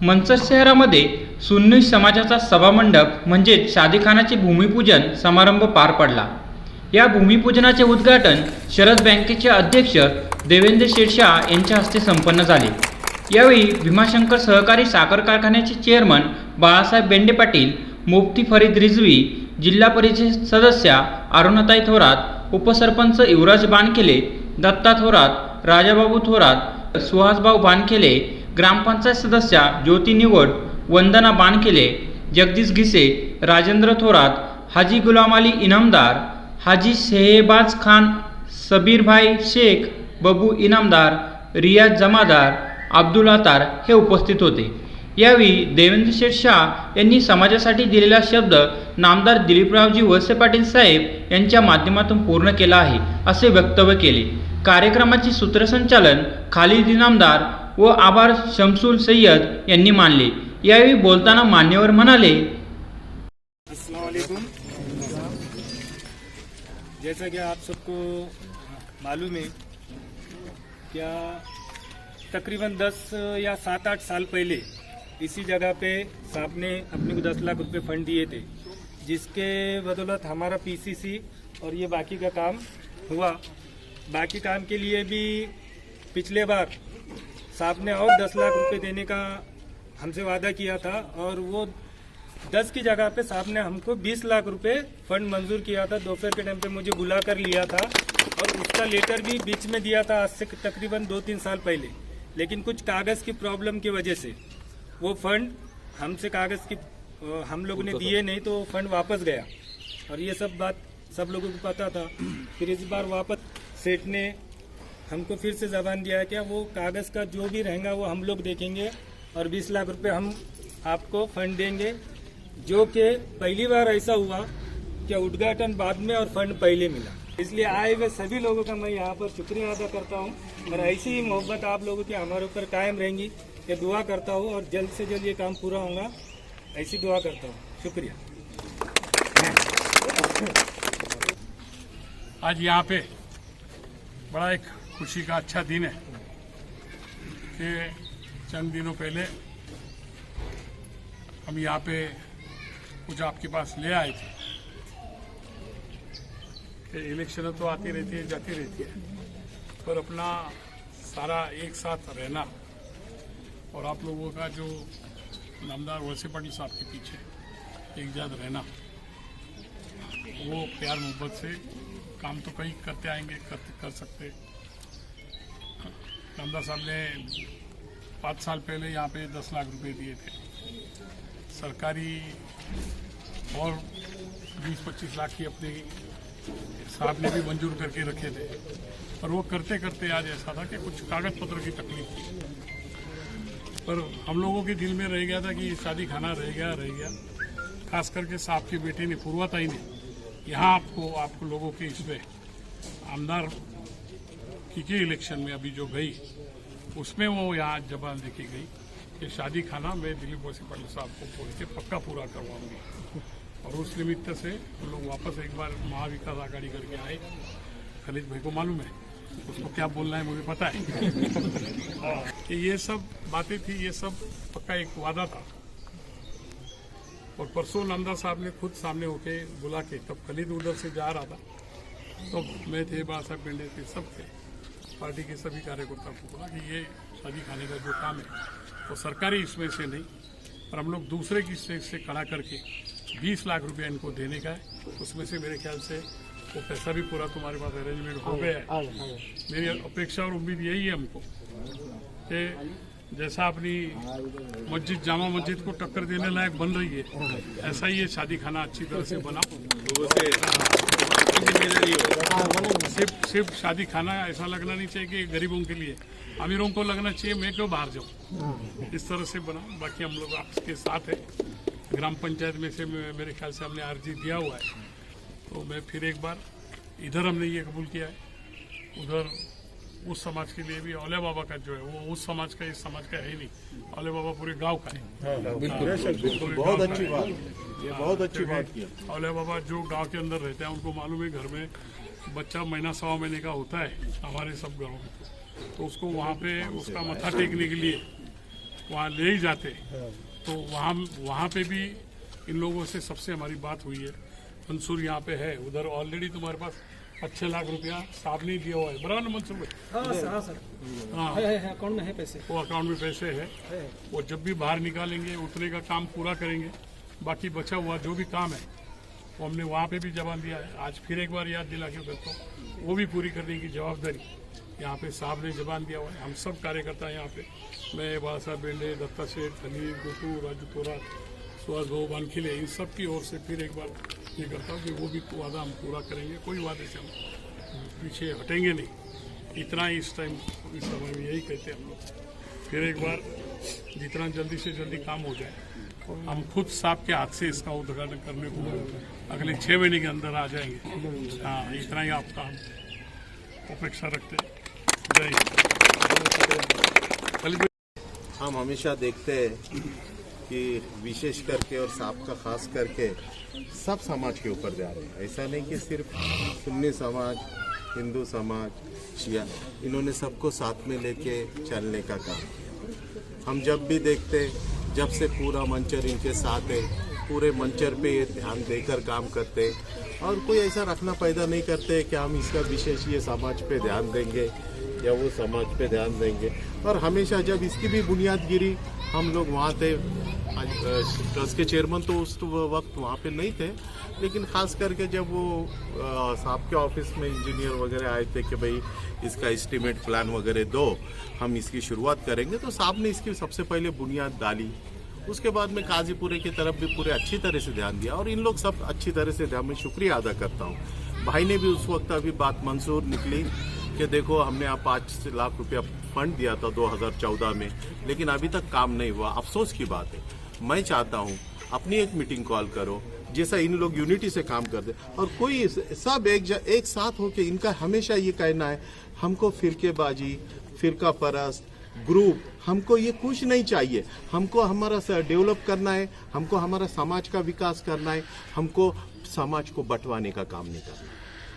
मंचर शहरामध्ये सुन्नी समाजाचा सभामंडप म्हणजेच शादीखानाचे भूमिपूजन समारंभ पार पडला। या भूमिपूजनाचे उद्घाटन शरद बँकेचे अध्यक्ष देवेंद्र शेरशाह यांच्या हस्ते संपन्न झाले। यावेळी भीमाशंकर सहकारी साखर कारखान्याचे चेअरमन बाळासाहेब बेंडे पाटील, मुफ्ती फरीद रिजवी, जिल्हा परिषद सदस्या अरुणाताई थोरात, उपसरपंच युवराज बानखेले, दत्ता थोरात, राजाबाबू थोरात, सुहासभाऊ बानखेले, ग्रामपंचायत सदस्या ज्योती निवड, वंदना बानखेले, जगदीश घिसे, राजेंद्र थोरात, हाजी गुलाम अली इनामदार, हाजी शहबाज खान, सबीरभाई शेख, बबू इनामदार, रियाज जमादार, अब्दुल अतार हे उपस्थित होते। यावेळी देवेंद्र शेरशाह यांनी समाजासाठी दिलेला शब्द नामदार दिलीपरावजी वळसे पाटील साहेब यांच्या माध्यमातून पूर्ण केला आहे असे वक्तव्य केले। कार्यक्रमाचे सूत्रसंचालन खालिद इनामदार व आभार शमसुल सय्यद यांनी मानले। यावेळी बोलताना मान्यवर म्हणाले, अस्सलाम वालेकुम। जैसा कि आप सबको मालूम है, क्या तकरीबन 10 या 7-8 साल पहले इसी जगह पे साहब ने अपने को 10 लाख रुपए फंड दिए थे, जिसके बदौलत हमारा पीसीसी और ये बाकी का काम हुआ। बाकी काम के लिए भी पिछले बार साहब ने और 10 लाख रुपए देने का हमसे वादा किया था, और वो 10 की जगह पे साहब ने हमको 20 लाख रुपए फंड मंजूर किया था। दोपहर के टाइम पे मुझे बुला कर लिया था, और उसका लेटर भी बीच में दिया था आज से तकरीबन 2-3 साल पहले। लेकिन कुछ कागज़ की प्रॉब्लम की वजह से वो फंड हमसे कागज़ की हम लोगों ने दिए नहीं, तो फंड वापस गया, और ये सब बात सब लोगों को पता था। फिर इस बार वापस सेठ ने हमको फिर से जबान दिया है कि वो कागज़ का जो भी रहेगा वो हम लोग देखेंगे, और 20 लाख रुपए हम आपको फंड देंगे। जो कि पहली बार ऐसा हुआ कि उद्घाटन बाद में और फंड पहले मिला। इसलिए आए हुए सभी लोगों का मैं यहाँ पर शुक्रिया अदा करता हूँ, और ऐसी ही मोहब्बत आप लोगों की हमारे ऊपर कायम रहेंगी, ये दुआ करता हूँ, और जल्द से जल्द ये काम पूरा होगा, ऐसी दुआ करता हूँ। शुक्रिया। आज यहाँ पे बड़ा एक खुशी का अच्छा दिन है कि चंद दिनों पहले हम यहाँ पे कुछ आपके पास ले आए थे कि इलेक्शन तो आती रहती है जाती रहती है, पर अपना सारा एक साथ रहना और आप लोगों का जो नामदार वळसे पाटील साहब के पीछे एक साथ रहना, वो प्यार मोहब्बत से काम तो कई करते आएंगे, कर सकते। नामदार साहब ने 5 साल पहले यहाँ पे 10 लाख रुपए दिए थे, सरकारी और 20-25 लाख की अपनी साहब ने भी मंजूर करके रखे थे। पर वो करते करते आज ऐसा था कि कुछ कागज पत्र की तकलीफ थी, पर हम लोगों के दिल में रह गया था कि शादी खाना रह गया। खास करके साहब की बेटी ने, पूर्वाताई ने, यहाँ आपको लोगों के इसमें आमदार की इलेक्शन में अभी जो गई, उसमें वो यहाँ जबान देके गई कि शादी खाना मैं दिलीप वळसे पाटील साहब को बोल के पक्का पूरा करवाऊंगी। और उस निमित्त से हम लोग वापस एक बार महाविकास आघाड़ी करके आए। खलीद भाई को मालूम है, उसको क्या बोलना है मुझे पता है कि ये सब बातें थी, ये सब पक्का एक वादा था। और परसों नामदार साहब ने खुद सामने होके बुला के, तब खलीद उधर से जा रहा था, तो मैं थे, बाळासाहेब बेंडे थे, सब थे, पार्टी के सभी कार्यकर्ताओं को बोला कि ये शादी खाने का जो काम है वो सरकारी इसमें से नहीं, पर हम लोग दूसरे की से खड़ा करके 20 लाख रुपया इनको देने का है। उसमें से मेरे ख्याल से वो पैसा भी पूरा तुम्हारे पास अरेंजमेंट हो गया है। मेरी अपेक्षा और उम्मीद यही है हमको कि जैसा अपनी मस्जिद जामा मस्जिद को टक्कर देने लायक बन रही है, ऐसा ही ये शादी खाना अच्छी तरह से बना। सिर्फ शादी खाना ऐसा लगना नहीं चाहिए कि गरीबों के लिए, अमीरों को लगना चाहिए मैं क्यों बाहर जाऊँ, इस तरह से बना। बाकी हम लोग आपके साथ है। ग्राम पंचायत में से मेरे ख्याल से हमने अर्जी दिया हुआ है, तो मैं फिर एक बार इधर हमने ये कबूल किया है, उधर उस समाज के लिए भी औलिया बाबा का जो है वो उस समाज का इस समाज का है ही नहीं, औलिया बाबा पूरे गांव का है। बिल्कुल, बहुत अच्छी बात, ये बहुत अच्छी बात की। औलिया बाबा जो गांव के अंदर रहते हैं उनको मालूम है घर में बच्चा महीना 1.25 महीने का होता है हमारे सब घरों में, तो उसको वहाँ पे उसका मत्था टेकने के लिए वहाँ ले ही जाते, तो वहाँ पे भी इन लोगों से सबसे हमारी बात हुई है। मंसूर यहाँ पे है, उधर ऑलरेडी तुम्हारे पास 5 लाख रुपया साहब ने दिया हुआ है, बराबर ना मंसूर भाई? हाँ सर, हाँ, है अकाउंट में है पैसे। वो अकाउंट में पैसे है, वो जब भी बाहर निकालेंगे उतने का काम पूरा करेंगे। बाकी बचा हुआ जो भी काम है वो हमने वहाँ पे भी जवाब दिया है। आज फिर एक बार याद दिला के देखो, वो भी पूरी करने की जवाबदारी यहाँ पे साहब ने जबान दिया हुआ है। हम सब कार्यकर्ता यहाँ पे, मैं बाला साहब बेंडे, दत्ता सेठ, हनी गुटू, राजू तोरा, सुहास भाऊ वानखिले, इन सब की ओर से फिर एक बार ये करता हूँ कि वो भी वादा हम पूरा करेंगे। कोई वादे से हम पीछे हटेंगे नहीं। इतना ही इस टाइम, इस समय में यही कहते हैं हम लोग। फिर एक बार जितना जल्दी से जल्दी काम हो जाए, हम खुद साहब के हाथ से इसका उद्घाटन करने को अगले 6 महीने के अंदर आ जाएंगे। हाँ, इतना ही आपका हम अपेक्षा रखते हैं। जय हिंद। हम हमेशा देखते हैं कि विशेष करके और साहब का खास करके सब समाज के ऊपर जा रहे हैं। ऐसा नहीं कि सिर्फ सुन्नी समाज, हिंदू समाज, शिया, इन्होंने सबको साथ में लेके चलने का काम किया। हम जब भी देखते, जब से पूरा मंचर इनके साथ है, पूरे मंचर पे ये ध्यान देकर काम करते और कोई ऐसा रखना पैदा नहीं करते कि हम इसका विशेष ये समाज पे ध्यान देंगे या वो समाज पे ध्यान देंगे। और हमेशा जब इसकी भी बुनियाद गिरी, हम लोग वहाँ थे, ट्रस्ट के चेयरमैन तो उस वक्त वहाँ पे नहीं थे, लेकिन खास करके जब वो साहब के ऑफिस में इंजीनियर वगैरह आए थे कि भाई इसका एस्टीमेट प्लान वगैरह दो, हम इसकी शुरुआत करेंगे, तो साहब ने इसकी सबसे पहले बुनियाद डाली। उसके बाद में काजीपुरे की तरफ भी पूरे अच्छी तरह से ध्यान दिया और इन लोग सब अच्छी तरह से ध्यान, मैं शुक्रिया अदा करता हूँ। भाई ने भी उस वक्त अभी बात मंसूर निकली कि देखो हमने आप 5 लाख रुपया फंड दिया था 2014 में, लेकिन अभी तक काम नहीं हुआ। अफसोस की बात है। मैं चाहता हूँ अपनी एक मीटिंग कॉल करो, जैसा इन लोग यूनिटी से काम कर दे और कोई सब एक साथ होके, इनका हमेशा ये कहना है हमको फिरकेबाजी, फिरका परस्त, ग्रुप, हमको ये कुछ नहीं चाहिए। हमको हमारा डेवलप करना है, हमको हमारा समाज का विकास करना है, हमको समाज को बंटवाने का काम नहीं करना।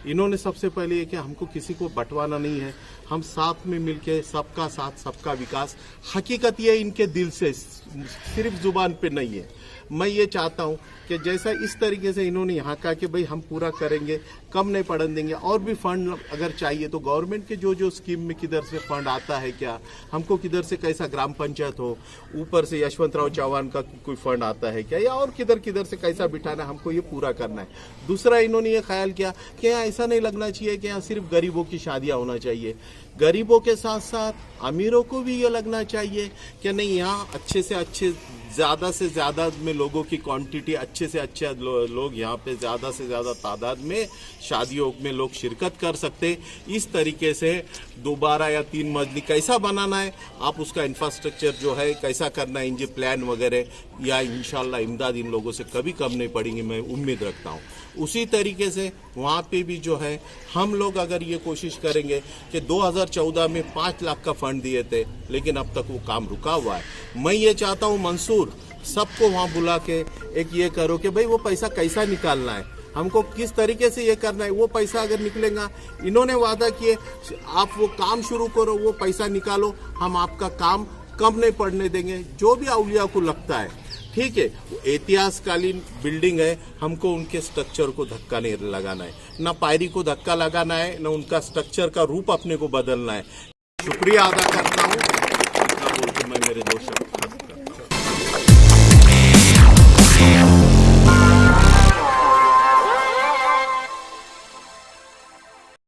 इन्होंने सबसे पहले ये कि हमको किसी को बंटवाना नहीं है, हम साथ में मिलके सबका साथ सबका विकास। हकीकत ये इनके दिल से, सिर्फ जुबान पे नहीं है। मैं ये चाहता हूँ कि जैसा इस तरीके से इन्होंने यहाँ कहा कि भाई हम पूरा करेंगे, कम नहीं पड़न देंगे, और भी फंड अगर चाहिए तो गवर्नमेंट के जो स्कीम में किधर से फंड आता है, क्या हमको किधर से, कैसा ग्राम पंचायत हो, ऊपर से यशवंतराव चौहान का कोई फंड आता है क्या, या और किधर से कैसा बिठाना, हमको ये पूरा करना है। दूसरा इन्होंने ये ख्याल किया कि यहाँ ऐसा नहीं लगना चाहिए कि यहाँ सिर्फ गरीबों की शादियाँ होना चाहिए, गरीबों के साथ साथ अमीरों को भी ये लगना चाहिए कि नहीं, यहाँ अच्छे से अच्छे, ज़्यादा से ज़्यादा में लोगों की क्वांटिटी, अच्छे से अच्छे लोग यहाँ पे ज़्यादा से ज़्यादा तादाद में शादियों में लोग शिरकत कर सकते। इस तरीके से 2 या 3 मंजिली कैसा बनाना है, आप उसका इंफ्रास्ट्रक्चर जो है कैसा करना है, इंजन प्लान वगैरह, या इंशाल्लाह इमदाद इन लोगों से कभी कम नहीं पड़ेंगी, मैं उम्मीद रखता हूँ। उसी तरीके से वहाँ पे भी जो है हम लोग अगर ये कोशिश करेंगे कि 2014 में 5 लाख का फंड दिए थे, लेकिन अब तक वो काम रुका हुआ है। मैं ये चाहता हूँ मंसूर, सबको वहाँ बुला के एक ये करो कि भाई वो पैसा कैसा निकालना है, हमको किस तरीके से ये करना है। वो पैसा अगर निकलेगा, इन्होंने वादा किए आप वो काम शुरू करो, वो पैसा निकालो, हम आपका काम कम नहीं पड़ने देंगे। जो भी अवलिया को लगता है ठीक है, ऐतिहासिककालीन बिल्डिंग है, हमको उनके स्ट्रक्चर को धक्का नहीं लगाना है, ना पायरी को धक्का लगाना है, ना उनका स्ट्रक्चर का रूप अपने को बदलना है। शुक्रिया अदा करता हूँ, बोल के मैं मेरे 2 शब्द